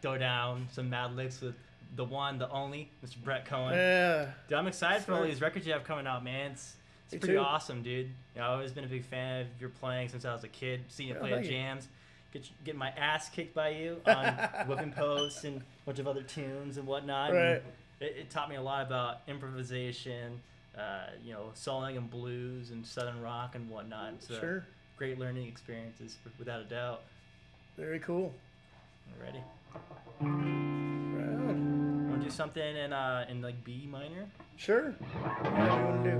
throw down some mad licks with the one, the only, Mr. Brett Cohen. Yeah. Dude, I'm excited for all these records you have coming out, man. It's pretty awesome, dude. You know, I've always been a big fan of your playing since I was a kid, seeing you play at jams. Get my ass kicked by you on Whipping Posts and a bunch of other tunes and whatnot. Right. And it taught me a lot about improvisation, you know, soloing and blues and southern rock and whatnot. So great learning experiences, without a doubt. Very cool. Ready? Right on. Want to do something in like B minor? Sure. What do you want to do?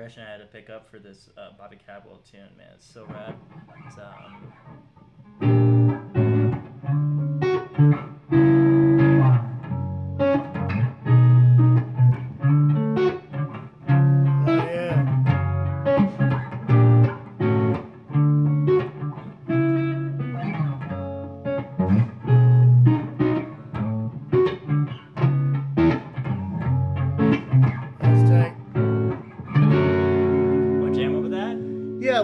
progression I had to pick up for this Bobby Caldwell tune, man. It's so rad. It's,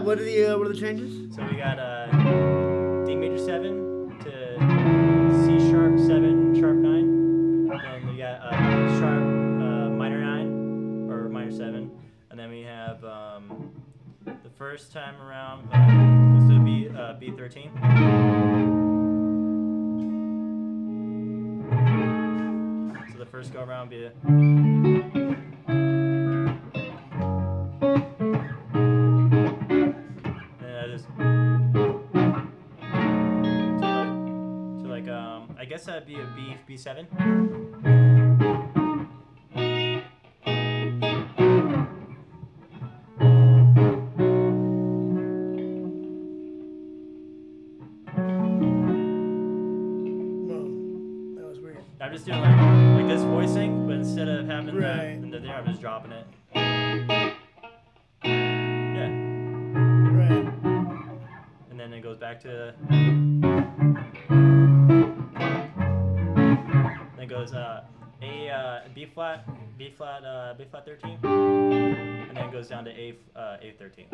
what are the changes? So we got D major 7 to C sharp 7 sharp 9. Then we got sharp minor 9 or minor 7, and then we have the first time around let's do B13. So the first go around be I guess that'd be a B7. That was weird. I'm just doing like this voicing, but instead of having right. the there, I'm just dropping it. Yeah. Right. And then it goes back to. Then it goes B flat 13, and then it goes down to A 13.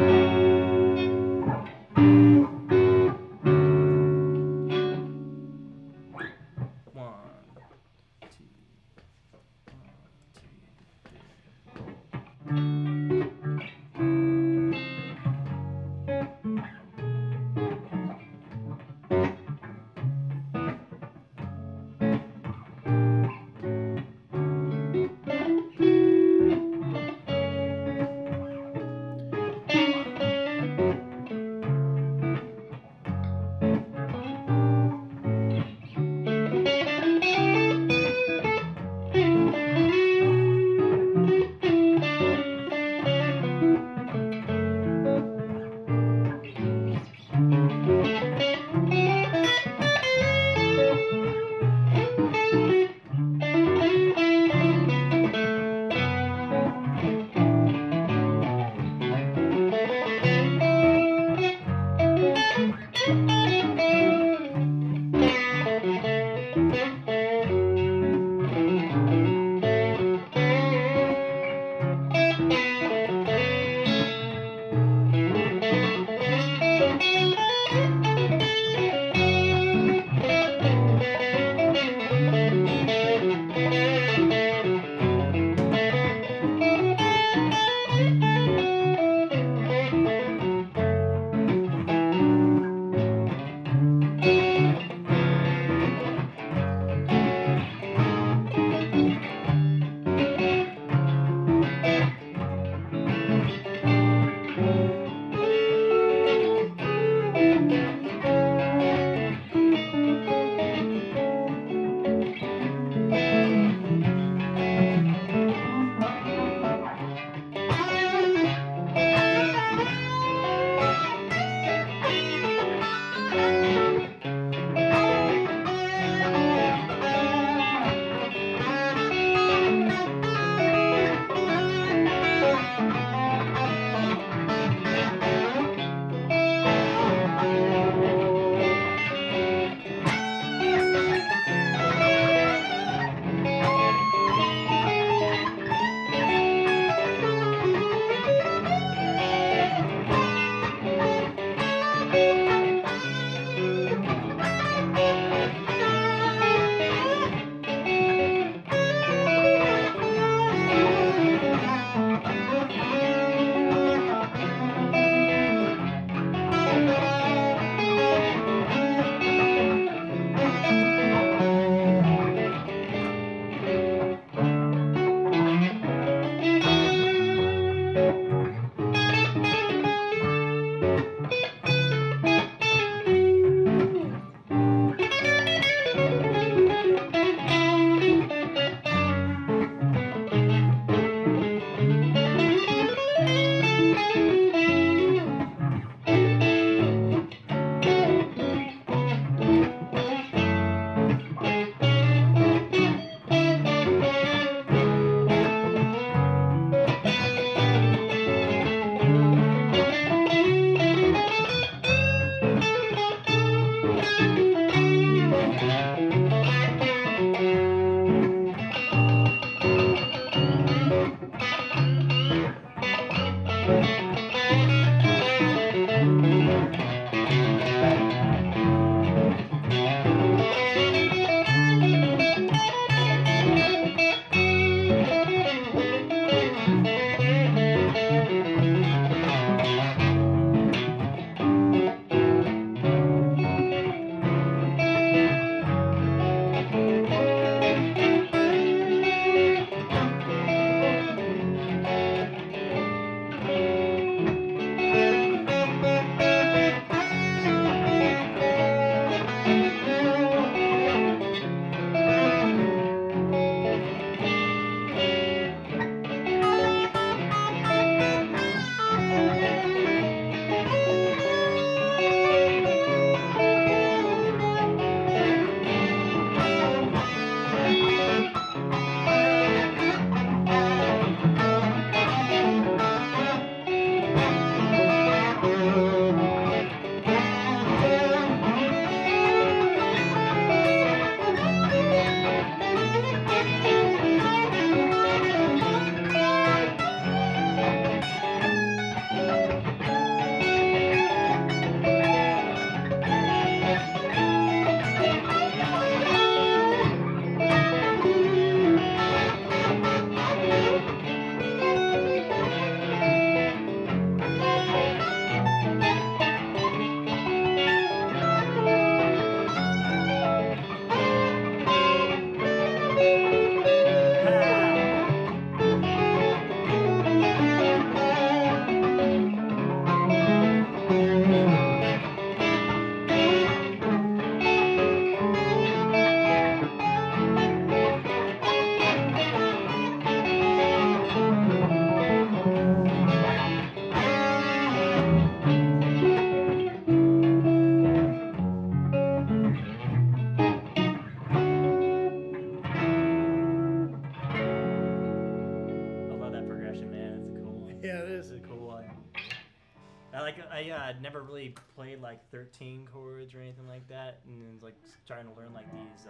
I never really played like 13 chords or anything like that, and then like trying to learn like these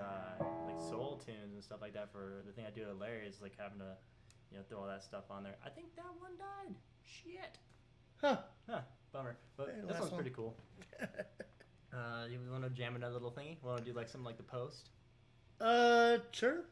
like soul tunes and stuff like that for the thing I do at Larry is like having to throw all that stuff on there. I think that one died. Shit. Huh. Bummer. But Hey, this one's one. pretty cool. You want to jam another little thingy? Want to do like something like the post? Sure.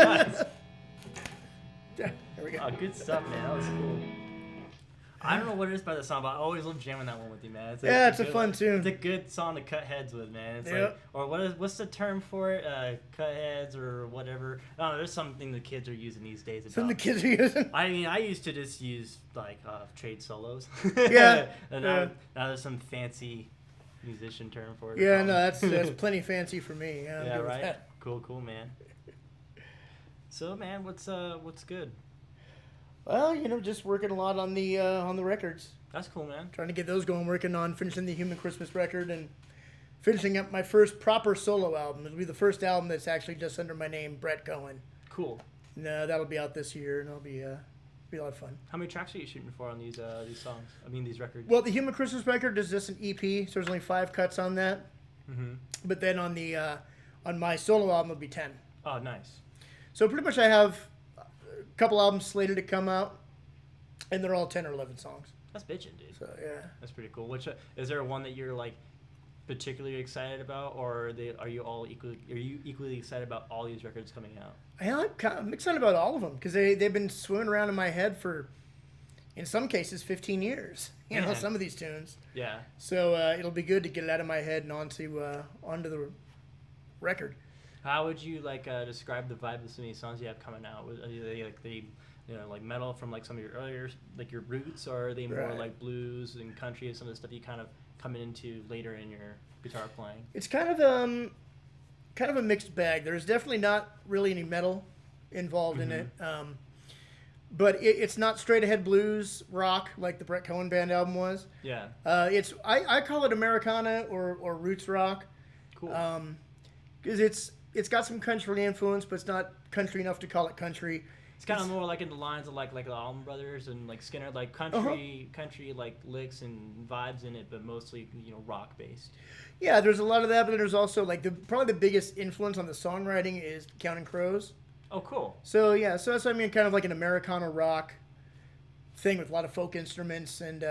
Nice. There we go. Oh, good stuff, man. That was cool. I don't know what it is by the song, but I always love jamming that one with you, man. It's a fun tune. It's a good song to cut heads with, man. It's yep. like, or what's the term for it? Cut heads or whatever. I don't know. There's something the kids are using these days. Something the kids are using. I mean, I used to just use like trade solos. Yeah. And yeah. Now there's some fancy musician term for it. Yeah, no, that's plenty fancy for me. Yeah, yeah, right. Cool, man. So, man, what's good? Well, just working a lot on the records. That's cool, man. Trying to get those going, working on finishing the Human Christmas record and finishing up my first proper solo album. It'll be the first album that's actually just under my name, Brett Cohen. Cool. And that'll be out this year, and it'll be a lot of fun. How many tracks are you shooting for on these songs? I mean, these records. Well, the Human Christmas record is just an EP, so there's only 5 cuts on that. Mm-hmm. But then on the on my solo album, it'll be 10. Oh, nice. So pretty much I have a couple albums slated to come out, and they're all 10 or 11 songs. That's bitchin', dude. So yeah, that's pretty cool. Which is there one that you're like particularly excited about, or are you equally excited about all these records coming out? I'm excited about all of them because they've been swimming around in my head for, in some cases, 15 years. You know, some of these tunes. Yeah. So it'll be good to get it out of my head and onto the record. How would you describe the vibe of some of these songs you have coming out? Are they like metal from like some of your earlier your roots, or are they more like blues and country and some of the stuff you kind of coming into later in your guitar playing? It's kind of a mixed bag. There's definitely not really any metal involved in it, but it's not straight ahead blues rock like the Brett Cohen Band album was. Yeah. I call it Americana or roots rock. Cool. Because it's got some country influence, but it's not country enough to call it country. It's kind of more like in the lines of like the Allman Brothers and like Skinner, like country like licks and vibes in it, but mostly rock based. Yeah, there's a lot of that, but there's also like probably the biggest influence on the songwriting is Counting Crows. Oh, cool. So yeah, so that's kind of like an Americana rock thing with a lot of folk instruments and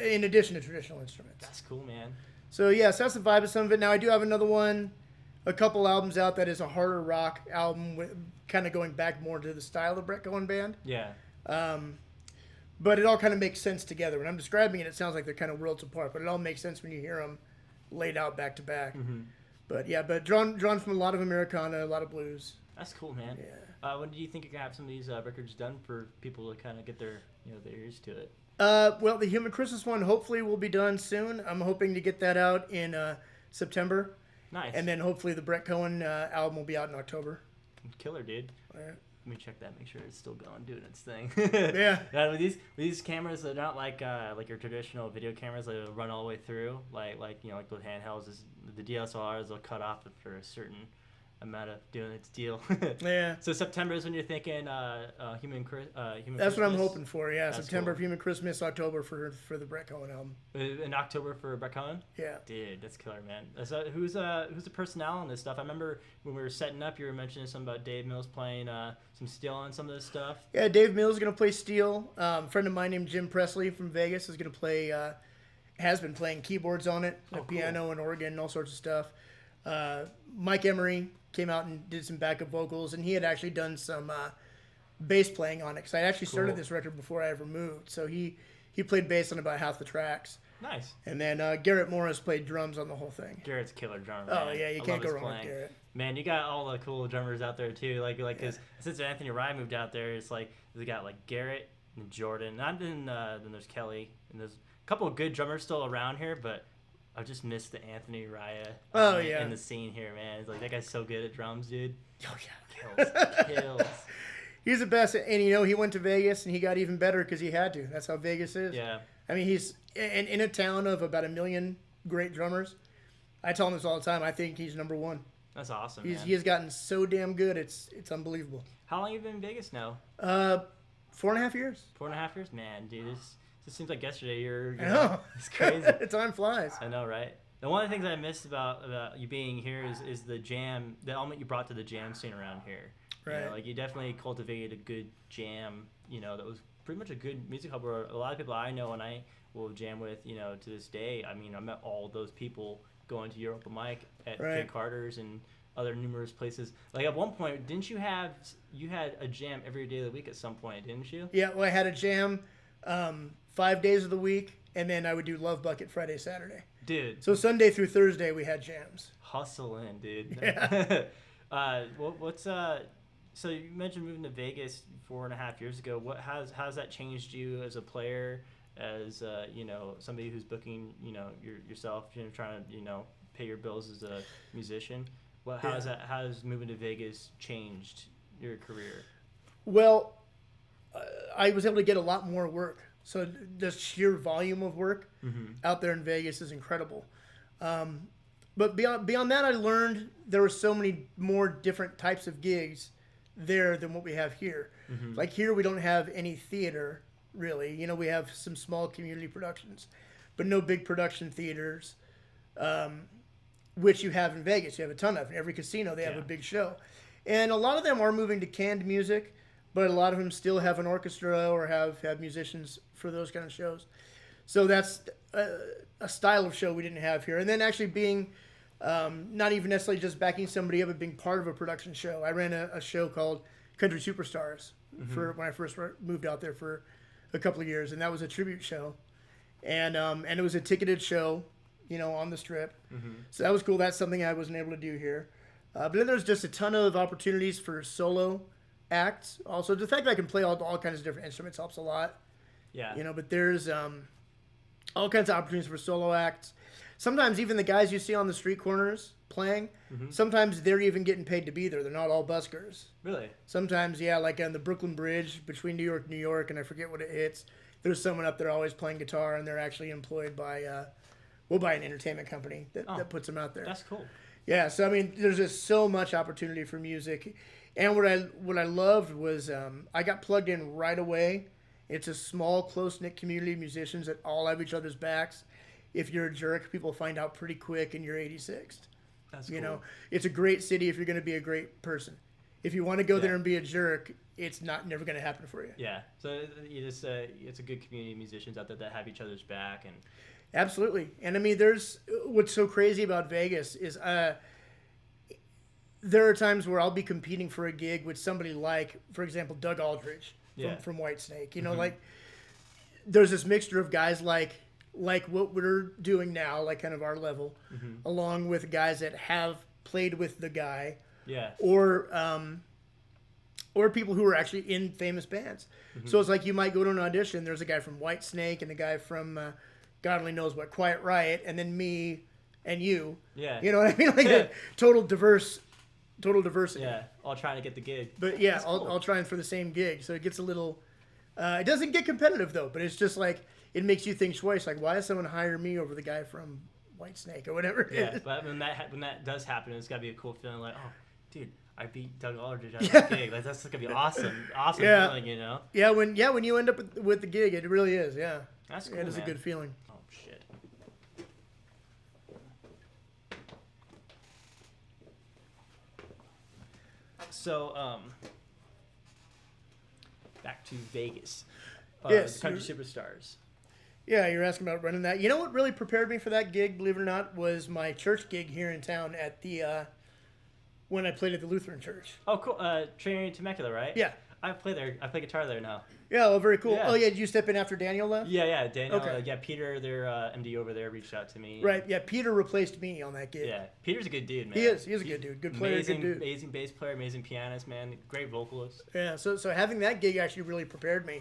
in addition to traditional instruments. That's cool, man. So yeah, so that's the vibe of some of it. Now I do have another one. A couple albums out that is a harder rock album, kind of going back more to the style of Brett Cohen Band. Yeah. But it all kind of makes sense together. When I'm describing it, it sounds like they're kind of worlds apart, but it all makes sense when you hear them laid out back to back. Mm-hmm. But yeah, drawn from a lot of Americana, a lot of blues. That's cool, man. Yeah. When do you think you're gonna have some of these records done for people to kind of get their their ears to it? Well, the Human Christmas one hopefully will be done soon. I'm hoping to get that out in September. Nice. And then hopefully the Brett Cohen album will be out in October. Killer, dude. All right. Let me check that, make sure it's still going, doing its thing. Yeah. With these cameras, they're not like your traditional video cameras that run all the way through. Like the handhelds, the DSLRs will cut off for a certain amount of doing its deal. Yeah. So September is when you're thinking Human That's Christmas? what I'm hoping for. Yeah, That's September cool. for Human Christmas, October for the Brett Cohen album. In October for Brett Cohen? Yeah. Dude, that's killer, man. So who's the personnel on this stuff? I remember when we were setting up, you were mentioning something about Dave Mills playing some steel on some of this stuff. Yeah, Dave Mills is gonna play steel. A friend of mine named Jim Presley from Vegas is gonna play. Has been playing keyboards on it, piano and organ and all sorts of stuff. Mike Emery came out and did some backup vocals, and he had actually done some bass playing on it, because I actually started this record before I ever moved. So he played bass on about half the tracks. Nice. And then Garrett Morris played drums on the whole thing. Garrett's killer drummer. Oh, man. yeah, you can't go wrong with Garrett. Man, you got all the cool drummers out there, too. Cause since Anthony Rye moved out there, it's like we got like Garrett and Jordan. And then there's Kelly, and there's a couple of good drummers still around here, but I just missed the Anthony Raya in the scene here, man. It's like that guy's so good at drums, dude. Oh yeah, kills. He's the best, and he went to Vegas and he got even better because he had to. That's how Vegas is. Yeah. I mean, he's in a town of about 1 million great drummers. I tell him this all the time. I think he's number one. That's awesome. He has gotten so damn good. It's unbelievable. How long have you been in Vegas now? 4.5 years. 4.5 years, man, dude. It seems like yesterday. I know. It's crazy. Time flies. I know, right? And one of the things I missed about you being here is the jam, the element you brought to the jam scene around here. Right. You definitely cultivated a good jam. That was pretty much a good music hub. Where a lot of people I know and I will jam with, to this day. I mean, I met all those people going to your open mic at Jay Carter's and other numerous places. Like at one point, you had a jam every day of the week at some point, didn't you? Yeah, well, I had a jam 5 days of the week, and then I would do Love Bucket Friday, Saturday. Dude. So Sunday through Thursday we had jams. Hustle in, dude. Yeah. So you mentioned moving to Vegas 4.5 years ago. How's that changed you as a player, as somebody who's booking, yourself, trying to, pay your bills as a musician? How's moving to Vegas changed your career? Well, I was able to get a lot more work. So the sheer volume of work out there in Vegas is incredible. But beyond that, I learned there were so many more different types of gigs there than what we have here. Like here, we don't have any theater, really. We have some small community productions, but no big production theaters, which you have in Vegas. You have a ton of. In every casino, they have a big show. And a lot of them are moving to canned music, but a lot of them still have an orchestra or have musicians for those kind of shows. So that's a style of show we didn't have here. And then actually being not even necessarily just backing somebody up, but being part of a production show. I ran a show called Country Superstars for when I first moved out there for a couple of years, and that was a tribute show. And it was a ticketed show, on the Strip. So that was cool. That's something I wasn't able to do here. But then there's just a ton of opportunities for solo acts. Also, the fact that I can play all kinds of different instruments helps a lot. Yeah. But there's all kinds of opportunities for solo acts. Sometimes even the guys you see on the street corners playing, sometimes they're even getting paid to be there. They're not all buskers. Really? Sometimes, yeah, like on the Brooklyn Bridge between New York, and I forget what it hits. There's someone up there always playing guitar, and they're actually employed by an entertainment company that puts them out there. That's cool. Yeah, so I mean, there's just so much opportunity for music, and what I loved was I got plugged in right away. It's a small, close-knit community of musicians that all have each other's backs. If you're a jerk, people find out pretty quick, and you're 86th. That's cool. It's a great city if you're going to be a great person. If you want to go there and be a jerk, it's never going to happen for you. Yeah, so it's a good community of musicians out there that have each other's back. And absolutely. And I mean, what's so crazy about Vegas is there are times where I'll be competing for a gig with somebody like, for example, Doug Aldridge from Whitesnake. Like there's this mixture of guys like what we're doing now, like kind of our level, along with guys that have played with the guy, or people who are actually in famous bands. So it's like you might go to an audition. There's a guy from Whitesnake and a guy from God only knows what, Quiet Riot, and then me and you. Yeah, you know what I mean? Like total diversity. Yeah, all trying to get the gig. But yeah, all trying for the same gig. So it gets a little. It doesn't get competitive though, but it's just like. It makes you think twice, like, why does someone hire me over the guy from Whitesnake or whatever? Yeah, but when that does happen, it's got to be a cool feeling like, oh, dude, I beat Doug Aldridge at the gig. Like, that's going to be awesome feeling, Yeah, when you end up with the gig, it really is, yeah. That's cool, It is a good feeling. Oh, shit. So, back to Vegas. Yes. Country Superstars. Yeah, you're asking about running that. You know what really prepared me for that gig, believe it or not, was my church gig here in town at the when I played at the Lutheran church. Oh, cool. Trinity Temecula, right? Yeah. I play there. I play guitar there now. Yeah, oh, very cool. Yeah. Oh, yeah, did you step in after Daniel left? Yeah, Daniel. Okay. Peter, their MD over there, reached out to me. Right, yeah, Peter replaced me on that gig. Yeah, Peter's a good dude, man. He is a good dude. Good player, good dude. Amazing bass player, amazing pianist, man. Great vocalist. Yeah, so having that gig actually really prepared me.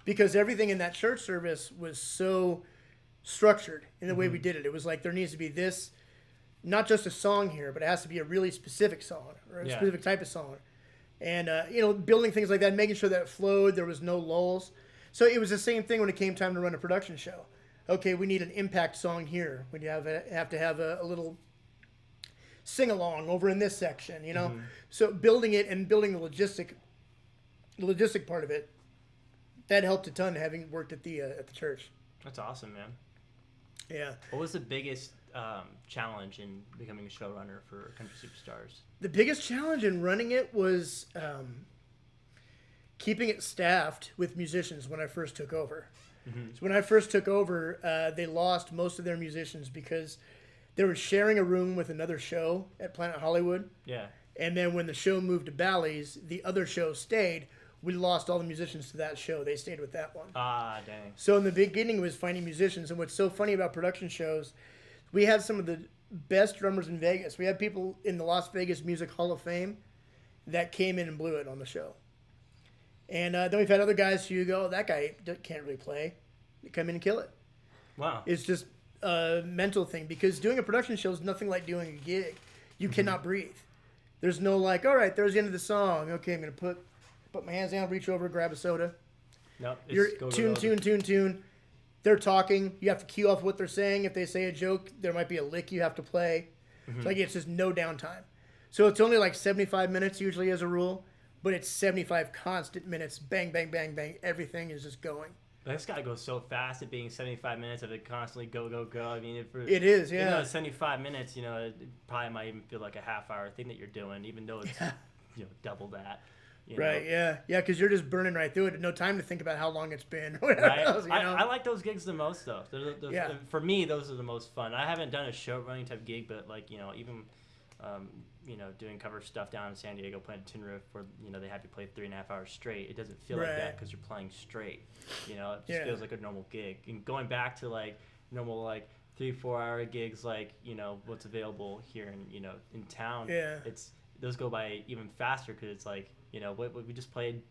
Because everything in that church service was so structured in the way we did it. It was like there needs to be this, not just a song here, but it has to be a really specific song or a specific type of song. And, building things like that, making sure that it flowed, there was no lulls. So it was the same thing when it came time to run a production show. Okay, we need an impact song here. We have to have a little sing-along over in this section, So building it and building the logistic part of it, that helped a ton having worked at the church. That's awesome, man. Yeah. What was the biggest challenge in becoming a showrunner for Country Superstars? The biggest challenge in running it was keeping it staffed with musicians when I first took over. So when I first took over, they lost most of their musicians because they were sharing a room with another show at Planet Hollywood. Yeah. And then when the show moved to Bally's, the other show stayed. We lost all the musicians to that show. They stayed with that one. Ah, dang. So in the beginning, it was finding musicians. And what's so funny about production shows, we had some of the best drummers in Vegas. We had people in the Las Vegas Music Hall of Fame that came in and blew it on the show. And then we've had other guys who you go, that guy can't really play. They come in and kill it. Wow. It's just a mental thing, because doing a production show is nothing like doing a gig. You cannot breathe. There's no like, all right, there's the end of the song. Okay, I'm going to put my hands down, reach over, grab a soda. Nope. You're tune. They're talking. You have to cue off what they're saying. If they say a joke, there might be a lick you have to play. It's like, it's just no downtime. So it's only like 75 minutes usually as a rule, but it's 75 constant minutes. Bang, bang, bang, bang. Everything is just going. But it's got to go so fast at being 75 minutes of it constantly go, go, go. I mean, it is, yeah. You know, 75 minutes, you know, it probably might even feel like a half-hour thing that you're doing, even though it's, you know, double that. Right, yeah. Yeah, because you're just burning right through it. No time to think about how long it's been. Right? Else, I like those gigs the most, though. For me, those are the most fun. I haven't done a show-running type gig, but, like, you know, even... you know, doing cover stuff down in San Diego, playing Tin Roof, where, you know, they have you play 3.5 hours straight. It doesn't feel like that because you're playing straight. You know, it just feels like a normal gig. And going back to like normal like 3-4 hour gigs, like, you know, what's available here in, you know, in town. Yeah. Those go by even faster because it's like, you know, we just played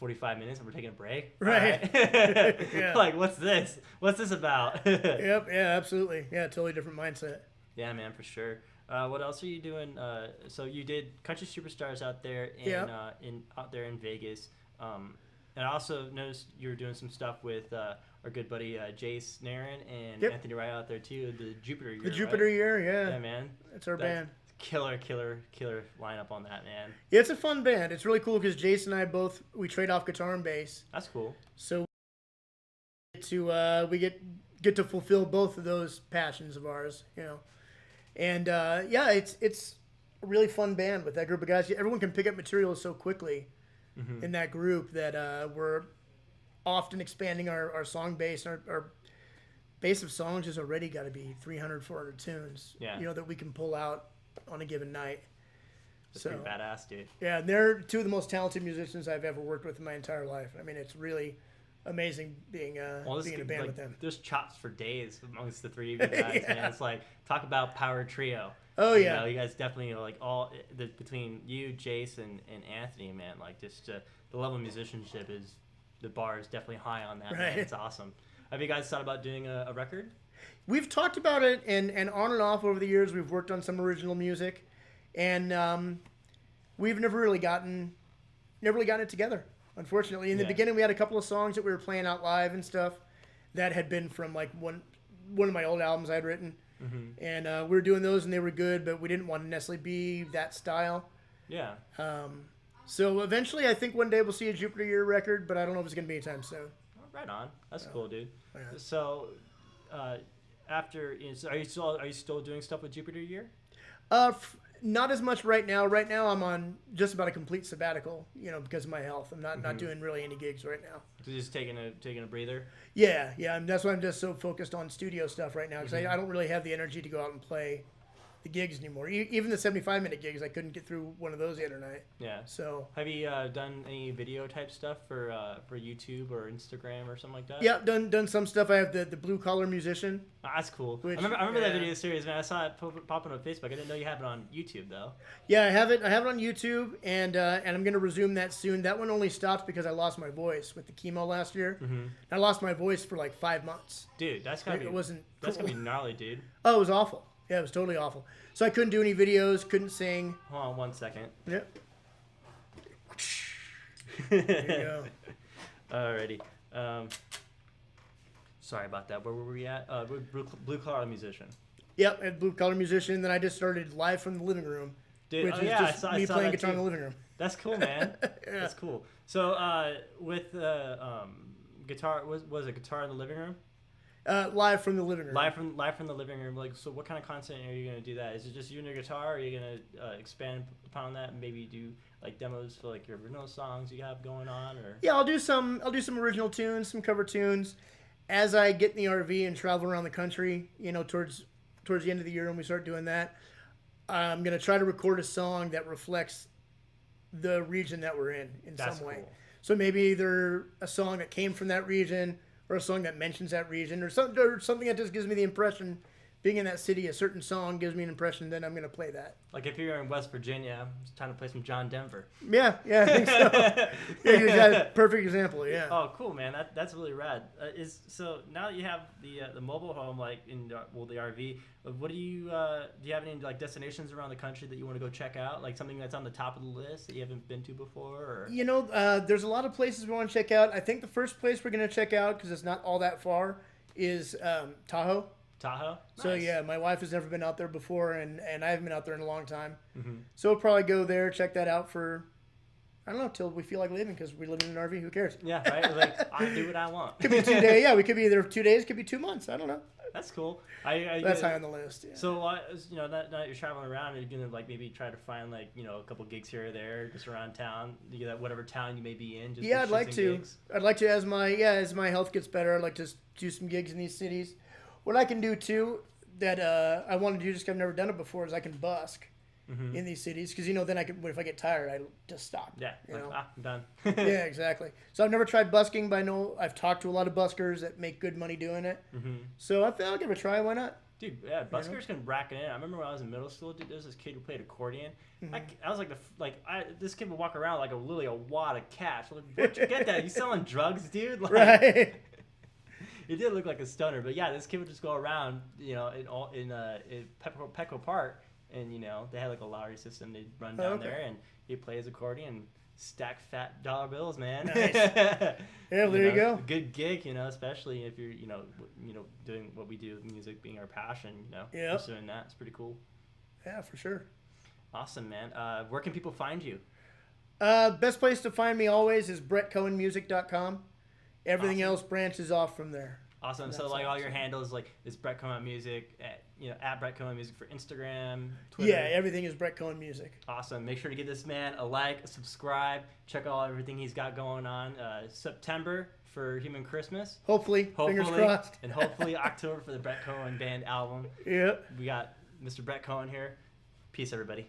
45 minutes and we're taking a break. Right. Like, what's this? What's this about? Yep. Yeah. Absolutely. Yeah. Totally different mindset. Yeah, man, for sure. What else are you doing? So you did Country Superstars out there out there in Vegas. And I also noticed you were doing some stuff with our good buddy Jace Nairn and Anthony Wright out there too. The Jupiter Year. The Jupiter Year, yeah. Yeah, man. That's our band. Killer lineup on that, man. Yeah, it's a fun band. It's really cool because Jace and I we trade off guitar and bass. That's cool. So we get to fulfill both of those passions of ours, you know. And it's a really fun band with that group of guys. Everyone can pick up material so quickly in that group that we're often expanding our song base. Our base of songs has already got to be 300, 400 tunes, you know, that we can pull out on a given night. That's pretty badass, dude. Yeah, and they're two of the most talented musicians I've ever worked with in my entire life. I mean, it's really amazing being in a band with them. There's chops for days amongst the three of you guys, man. It's like, talk about power trio. Oh, you know, you guys definitely, you know, like between you, Jason, and Anthony, man, like just the level of musicianship the bar is definitely high on that. Right. Man. It's awesome. Have you guys thought about doing a record? We've talked about it, and on and off over the years, we've worked on some original music, and we've never really gotten it together. Unfortunately, in the beginning, we had a couple of songs that we were playing out live and stuff that had been from like one of my old albums I'd written, and we were doing those and they were good, but we didn't want to necessarily be that style. Yeah. So eventually, I think one day we'll see a Jupiter Year record, but I don't know if it's gonna be anytime soon. Right on. That's cool, dude. Yeah. So, after, are you still doing stuff with Jupiter Year? Not as much right now. Right now, I'm on just about a complete sabbatical, you know, because of my health. I'm not doing really any gigs right now. So just taking a breather? Yeah. And that's why I'm just so focused on studio stuff right now, because I don't really have the energy to go out and play the gigs anymore. Even the 75-minute gigs, I couldn't get through one of those the other night. Yeah. So have you done any video type stuff for YouTube or Instagram or something like that? Yeah, done some stuff. I have the Blue Collar Musician. Oh, that's cool. I remember that video series, man. I saw it popping on Facebook. I didn't know you have it on YouTube though. Yeah, I have it on YouTube, and I'm gonna resume that soon. That one only stopped because I lost my voice with the chemo last year. I lost my voice for like 5 months. Dude, that's gotta be gnarly, dude. Oh, it was awful. Yeah, it was totally awful. So I couldn't do any videos, couldn't sing. Hold on 1 second. Yep. There you go. Alrighty. Sorry about that. Where were we at? Blue Collar Musician. Yep, at Blue Collar Musician. Then I just started live from the living room. Dude, which is just me playing guitar in the living room. That's cool, man. That's cool. So with guitar, was it guitar in the living room? Live from the living room. Live from the living room. Like, so what kind of content are you gonna do that? Is it just you and your guitar? Or are you gonna expand upon that and maybe do like demos for like your original songs you have going on? Or yeah, I'll do some original tunes, some cover tunes. As I get in the RV and travel around the country, you know, towards towards the end of the year when we start doing that, I'm going to try to record a song that reflects the region that we're in some way. Cool. So maybe either a song that came from that region or a song that mentions that region or something that just gives me the impression, being in that city, a certain song gives me an impression that I'm going to play that. Like if you're in West Virginia, it's time to play some John Denver. Yeah, I think so. Yeah, you got a perfect example, yeah. Oh, cool, man. That's really rad. So now that you have the mobile home, like in the RV, what do you have any like destinations around the country that you want to go check out? Like something that's on the top of the list that you haven't been to before? Or? You know, there's a lot of places we want to check out. I think the first place we're going to check out, because it's not all that far, is Tahoe. Tahoe? So yeah, my wife has never been out there before, and I haven't been out there in a long time. Mm-hmm. So we'll probably go there, check that out for, I don't know, till we feel like leaving, because we live in an RV. Who cares? Yeah, right? Like, I do what I want. Could be 2 days. Yeah, we could be either 2 days, could be 2 months. I don't know. That's cool. That's high on the list. Yeah. So, you know, now that you're traveling around, you're gonna like maybe try to find like, you know, a couple gigs here or there, just around town. You get whatever town you may be in. Just I'd like to. Gigs. I'd like to as my health gets better. I'd like to do some gigs in these cities. What I can do too, that I want to do, just 'cause I've never done it before, is I can busk in these cities, because you know then I can, if I get tired, I just stop. Yeah, you know? I'm done. Yeah, exactly. So I've never tried busking, but I know I've talked to a lot of buskers that make good money doing it. So I feel I'll give it a try. Why not? Dude, yeah, buskers can rack it in. I remember when I was in middle school, dude, there was this kid who played accordion. I was like, this kid would walk around like a wad of cash. Like, where'd you get that? You selling drugs, dude? Like, right. It did look like a stunner, but yeah, this kid would just go around, you know, in Petco Park, and you know they had like a lottery system. They'd run down there, and he'd play his accordion, and stack fat dollar bills, man. Nice. Yeah, there you go. Good gig, you know, especially if you're, you know, doing what we do, music being our passion, you know, pursuing that. It's pretty cool. Yeah, for sure. Awesome, man. Where can people find you? Best place to find me always is brettcohenmusic.com. Everything else branches off from there. Awesome. So like all your handles, like is Brett Cohen Music at Brett Cohen Music for Instagram, Twitter. Yeah, everything is Brett Cohen Music. Awesome. Make sure to give this man a like, a subscribe, check out everything he's got going on. September for Human Christmas. Hopefully, fingers crossed. And hopefully October for the Brett Cohen Band album. Yep. We got Mr. Brett Cohen here. Peace, everybody.